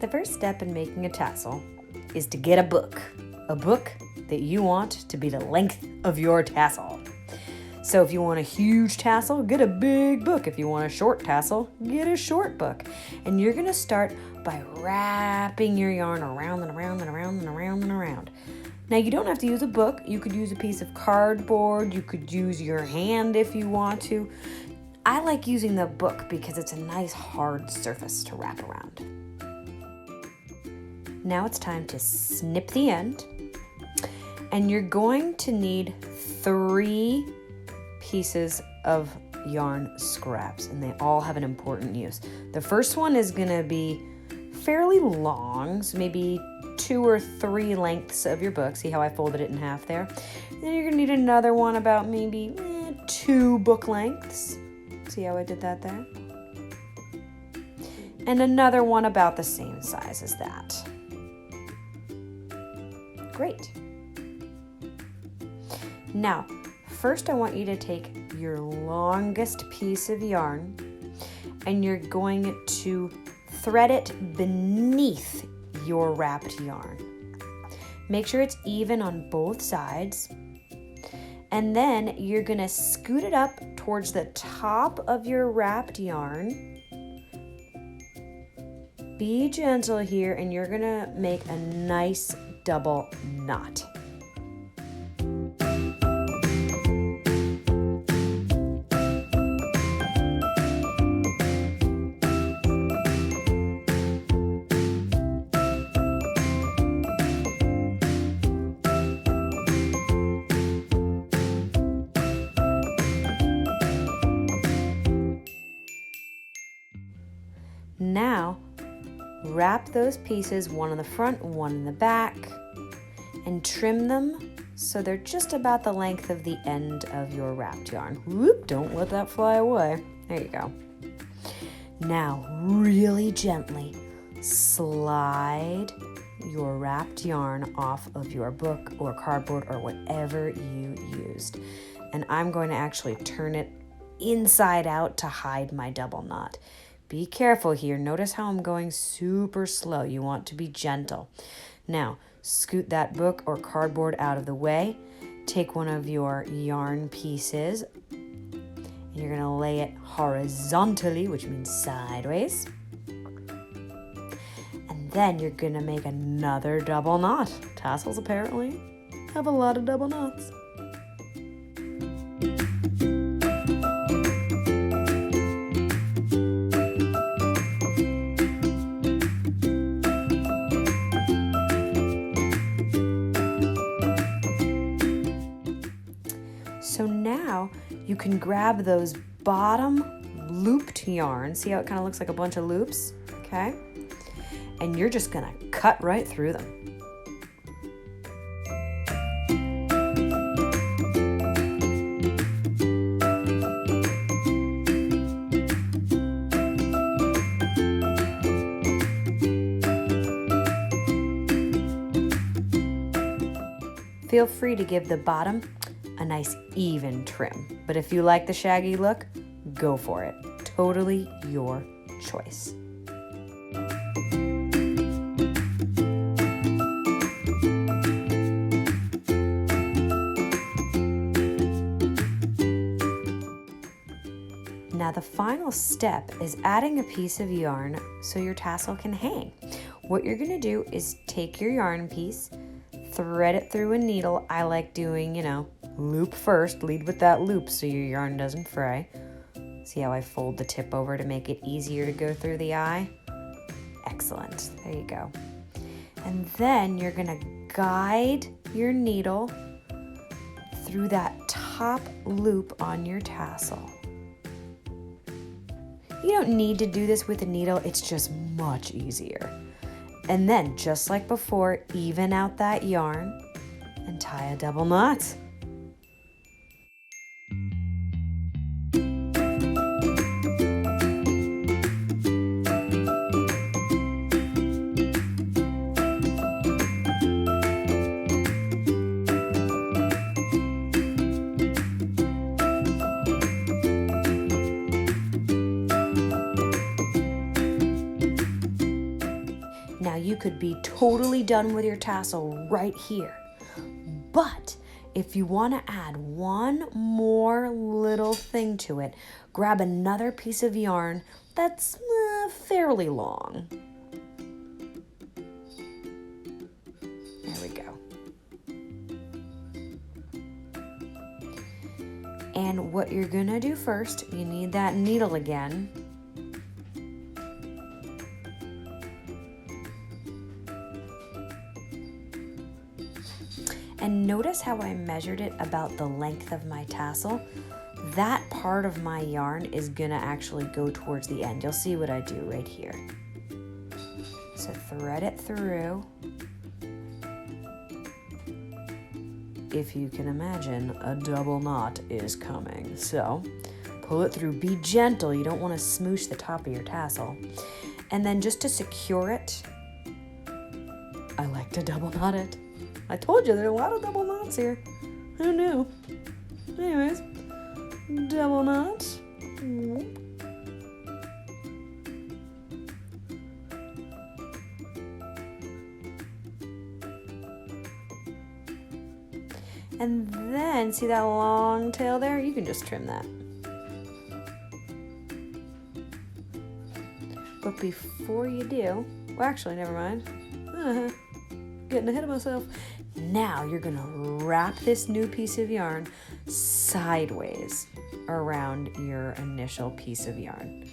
first step in making a tassel is to get a book that you want to be the length of your tassel. So if you want a huge tassel, get a big book. If you want a short tassel, get a short book. And you're gonna start by wrapping your yarn around and around and around and around and around. Now you don't have to use a book. You could use a piece of cardboard. You could use your hand if you want to. I like using the book because it's a nice hard surface to wrap around. Now it's time to snip the end. And you're going to need 3 pieces of yarn scraps, and they all have an important use. The first one is gonna be fairly long, so maybe 2 or 3 lengths of your book. See how I folded it in half there? Then you're gonna need another one about maybe 2 book lengths. See how I did that there? And another one about the same size as that. Great. Now, first I want you to take your longest piece of yarn and you're going to thread it beneath your wrapped yarn. Make sure it's even on both sides. And then you're gonna scoot it up towards the top of your wrapped yarn. Be gentle here and you're gonna make a nice double knot. Now, wrap those pieces, one on the front, one in the back, and trim them so they're just about the length of the end of your wrapped yarn. Whoop, don't let that fly away. There you go. Now, really gently slide your wrapped yarn off of your book or cardboard or whatever you used. And I'm going to actually turn it inside out to hide my double knot. Be careful here. Notice how I'm going super slow. You want to be gentle. Now, scoot that book or cardboard out of the way. Take one of your yarn pieces and you're going to lay it horizontally, which means sideways. And then you're going to make another double knot. Tassels apparently have a lot of double knots. So now you can grab those bottom looped yarn. See how it kind of looks like a bunch of loops? Okay. And you're just gonna cut right through them. Feel free to give the bottom a nice even trim. But if you like the shaggy look, go for it. Totally your choice. Now the final step is adding a piece of yarn so your tassel can hang. What you're gonna do is take your yarn piece, thread it through a needle. I like doing, loop first, lead with that loop so your yarn doesn't fray. See how I fold the tip over to make it easier to go through the eye? Excellent, there you go. And then you're gonna guide your needle through that top loop on your tassel. You don't need to do this with a needle, it's just much easier. And then, just like before, even out that yarn and tie a double knot. could be totally done with your tassel right here. But if you want to add one more little thing to it, grab another piece of yarn that's fairly long. There we go. And what you're gonna do first, you need that needle again. And notice how I measured it about the length of my tassel. That part of my yarn is gonna actually go towards the end. You'll see what I do right here. So thread it through. If you can imagine, a double knot is coming. So pull it through, be gentle. You don't wanna smoosh the top of your tassel. And then just to secure it, I like to double knot it. I told you there are a lot of double knots here. Who knew? Anyways, double knot. And then, see that long tail there? You can just trim that. But before you do, well, actually, never mind. Getting ahead of myself. Now you're gonna wrap this new piece of yarn sideways around your initial piece of yarn.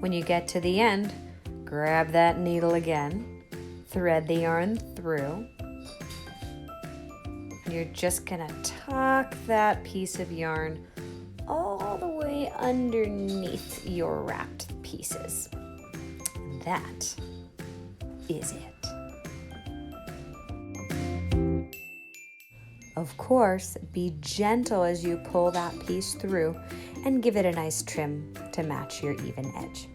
When you get to the end, grab that needle again, thread the yarn through. You're just gonna tuck that piece of yarn all the way underneath your wrapped pieces. That is it. Of course, be gentle as you pull that piece through and give it a nice trim to match your even edge.